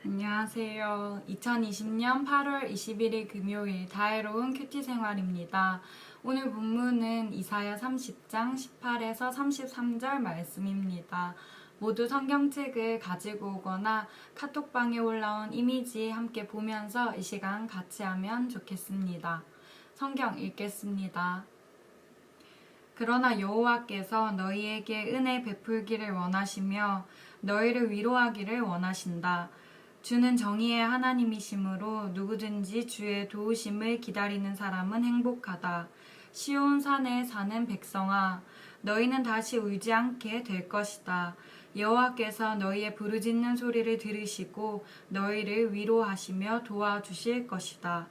안녕하세요. 2020년 8월 21일 금요일 다혜로운 큐티 생활입니다. 오늘 본문은 이사야 30장 18에서 33절 말씀입니다. 모두 성경책을 가지고 오거나 카톡방에 올라온 이미지 함께 보면서 이 시간 같이 하면 좋겠습니다. 성경 읽겠습니다. 그러나 여호와께서 너희에게 은혜 베풀기를 원하시며 너희를 위로하기를 원하신다. 주는 정의의 하나님이시므로 누구든지 주의 도우심을 기다리는 사람은 행복하다. 시온 산에 사는 백성아, 너희는 다시 울지 않게 될 것이다. 여호와께서 너희의 부르짖는 소리를 들으시고 너희를 위로하시며 도와주실 것이다.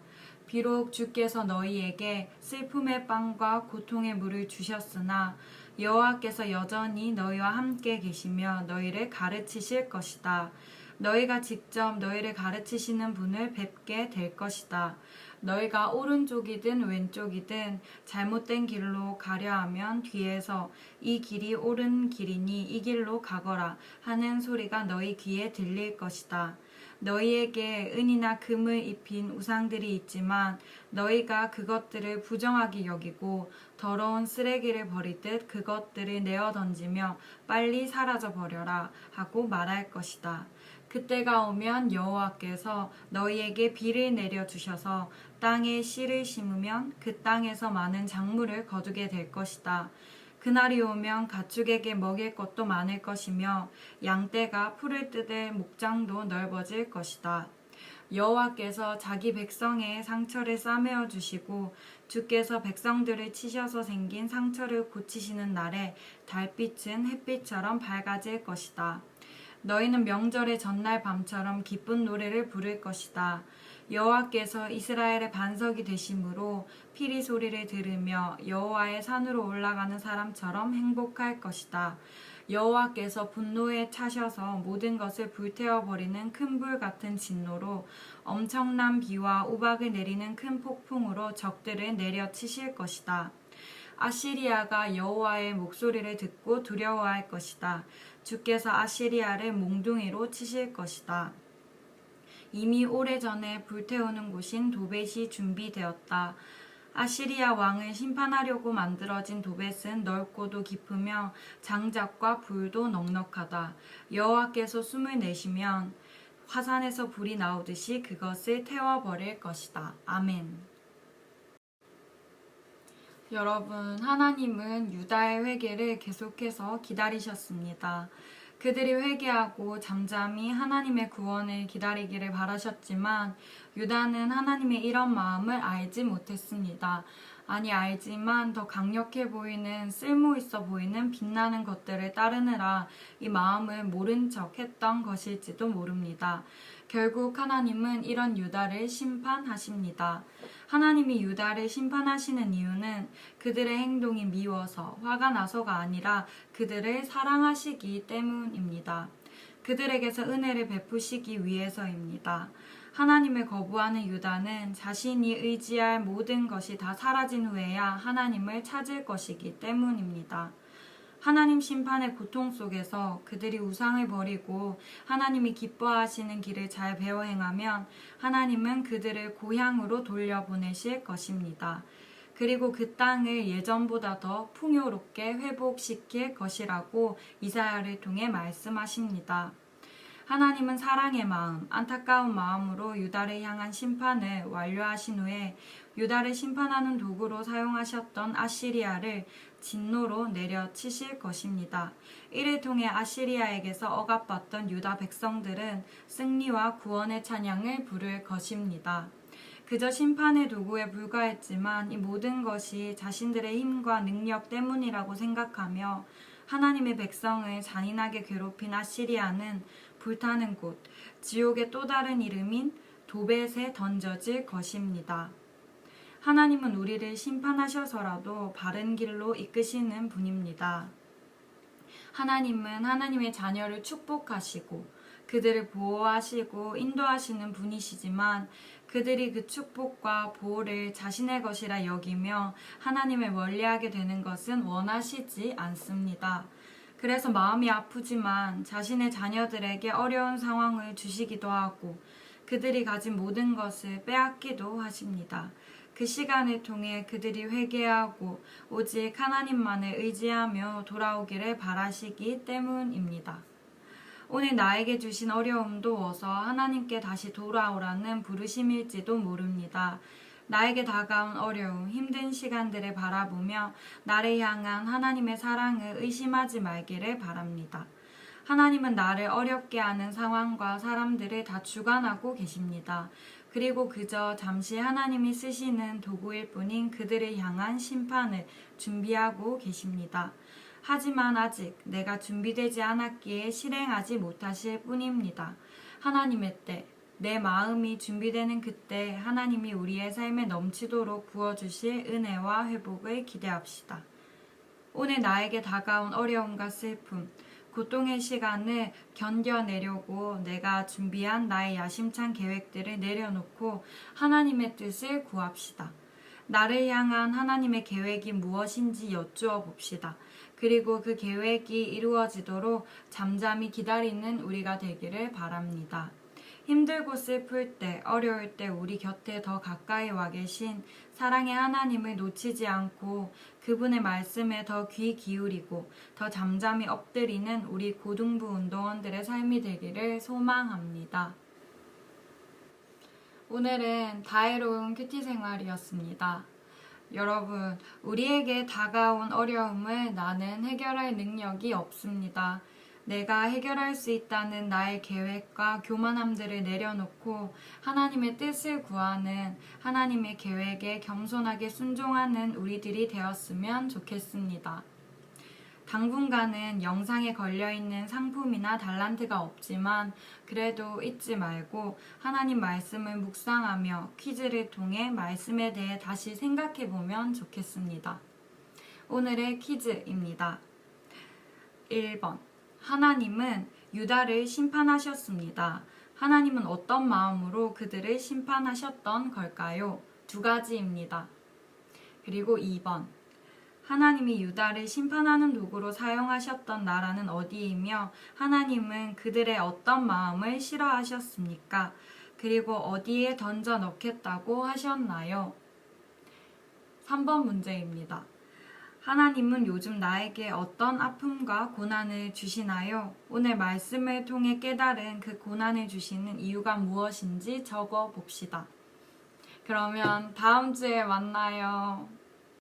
비록 주께서 너희에게 슬픔의 빵과 고통의 물을 주셨으나 여호와께서 여전히 너희와 함께 계시며 너희를 가르치실 것이다. 너희가 직접 너희를 가르치시는 분을 뵙게 될 것이다. 너희가 오른쪽이든 왼쪽이든 잘못된 길로 가려 하면 뒤에서 이 길이 옳은 길이니 이 길로 가거라 하는 소리가 너희 귀에 들릴 것이다. 너희에게 은이나 금을 입힌 우상들이 있지만 너희가 그것들을 부정하게 여기고 더러운 쓰레기를 버리듯 그것들을 내어 던지며 빨리 사라져 버려라 하고 말할 것이다. 그때가 오면 여호와께서 너희에게 비를 내려 주셔서 땅에 씨를 심으면 그 땅에서 많은 작물을 거두게 될 것이다. 그날이 오면 가축에게 먹일 것도 많을 것이며 양떼가 풀을 뜯을 목장도 넓어질 것이다. 여호와께서 자기 백성의 상처를 싸매어 주시고 주께서 백성들을 치셔서 생긴 상처를 고치시는 날에 달빛은 햇빛처럼 밝아질 것이다. 너희는 명절의 전날 밤처럼 기쁜 노래를 부를 것이다. 여호와께서 이스라엘의 반석이 되심으로 피리 소리를 들으며 여호와의 산으로 올라가는 사람처럼 행복할 것이다. 여호와께서 분노에 차셔서 모든 것을 불태워버리는 큰 불 같은 진노로 엄청난 비와 우박을 내리는 큰 폭풍으로 적들을 내려치실 것이다. 아시리아가 여호와의 목소리를 듣고 두려워할 것이다. 주께서 아시리아를 몽둥이로 치실 것이다. 이미 오래전에 불태우는 곳인 도벳이 준비되었다. 아시리아 왕을 심판하려고 만들어진 도벳은 넓고도 깊으며 장작과 불도 넉넉하다. 여호와께서 숨을 내쉬면 화산에서 불이 나오듯이 그것을 태워버릴 것이다. 아멘. 여러분, 하나님은 유다의 회개를 계속해서 기다리셨습니다. 그들이 회개하고 잠잠히 하나님의 구원을 기다리기를 바라셨지만 유다는 하나님의 이런 마음을 알지 못했습니다. 아니, 알지만 더 강력해 보이는 쓸모 있어 보이는 빛나는 것들을 따르느라 이 마음을 모른 척 했던 것일지도 모릅니다. 결국 하나님은 이런 유다를 심판하십니다. 하나님이 유다를 심판하시는 이유는 그들의 행동이 미워서 화가 나서가 아니라 그들을 사랑하시기 때문입니다. 그들에게서 은혜를 베푸시기 위해서입니다. 하나님을 거부하는 유다는 자신이 의지할 모든 것이 다 사라진 후에야 하나님을 찾을 것이기 때문입니다. 하나님 심판의 고통 속에서 그들이 우상을 버리고 하나님이 기뻐하시는 길을 잘 배워 행하면 하나님은 그들을 고향으로 돌려보내실 것입니다. 그리고 그 땅을 예전보다 더 풍요롭게 회복시킬 것이라고 이사야를 통해 말씀하십니다. 하나님은 사랑의 마음, 안타까운 마음으로 유다를 향한 심판을 완료하신 후에 유다를 심판하는 도구로 사용하셨던 아시리아를 진노로 내려치실 것입니다. 이를 통해 아시리아에게서 억압받던 유다 백성들은 승리와 구원의 찬양을 부를 것입니다. 그저 심판의 도구에 불과했지만 이 모든 것이 자신들의 힘과 능력 때문이라고 생각하며 하나님의 백성을 잔인하게 괴롭힌 아시리아는 불타는 곳, 지옥의 또 다른 이름인 도벳에 던져질 것입니다. 하나님은 우리를 심판하셔서라도 바른 길로 이끄시는 분입니다. 하나님은 하나님의 자녀를 축복하시고 그들을 보호하시고 인도하시는 분이시지만 그들이 그 축복과 보호를 자신의 것이라 여기며 하나님을 멀리하게 되는 것은 원하시지 않습니다. 그래서 마음이 아프지만 자신의 자녀들에게 어려운 상황을 주시기도 하고 그들이 가진 모든 것을 빼앗기도 하십니다. 그 시간을 통해 그들이 회개하고 오직 하나님만을 의지하며 돌아오기를 바라시기 때문입니다. 오늘 나에게 주신 어려움도 어서 하나님께 다시 돌아오라는 부르심일지도 모릅니다. 나에게 다가온 어려움, 힘든 시간들을 바라보며 나를 향한 하나님의 사랑을 의심하지 말기를 바랍니다. 하나님은 나를 어렵게 하는 상황과 사람들을 다 주관하고 계십니다. 그리고 그저 잠시 하나님이 쓰시는 도구일 뿐인 그들을 향한 심판을 준비하고 계십니다. 하지만 아직 내가 준비되지 않았기에 실행하지 못하실 뿐입니다. 하나님의 때, 내 마음이 준비되는 그때 하나님이 우리의 삶에 넘치도록 부어주실 은혜와 회복을 기대합시다. 오늘 나에게 다가온 어려움과 슬픔, 고통의 시간을 견뎌내려고 내가 준비한 나의 야심찬 계획들을 내려놓고 하나님의 뜻을 구합시다. 나를 향한 하나님의 계획이 무엇인지 여쭈어 봅시다. 그리고 그 계획이 이루어지도록 잠잠히 기다리는 우리가 되기를 바랍니다. 힘들고 슬플 때, 어려울 때 우리 곁에 더 가까이 와 계신 사랑의 하나님을 놓치지 않고 그분의 말씀에 더 귀 기울이고 더 잠잠히 엎드리는 우리 고등부 운동원들의 삶이 되기를 소망합니다. 오늘은 다혜로운 큐티 생활이었습니다. 여러분, 우리에게 다가온 어려움을 나는 해결할 능력이 없습니다. 내가 해결할 수 있다는 나의 계획과 교만함들을 내려놓고 하나님의 뜻을 구하는 하나님의 계획에 겸손하게 순종하는 우리들이 되었으면 좋겠습니다. 당분간은 영상에 걸려있는 상품이나 달란트가 없지만 그래도 잊지 말고 하나님 말씀을 묵상하며 퀴즈를 통해 말씀에 대해 다시 생각해보면 좋겠습니다. 오늘의 퀴즈입니다. 1번. 하나님은 유다를 심판하셨습니다. 하나님은 어떤 마음으로 그들을 심판하셨던 걸까요? 2가지입니다. 그리고 2번. 하나님이 유다를 심판하는 도구로 사용하셨던 나라는 어디이며 하나님은 그들의 어떤 마음을 싫어하셨습니까? 그리고 어디에 던져 넣겠다고 하셨나요? 3번 문제입니다. 하나님은 요즘 나에게 어떤 아픔과 고난을 주시나요? 오늘 말씀을 통해 깨달은 그 고난을 주시는 이유가 무엇인지 적어 봅시다. 그러면 다음 주에 만나요.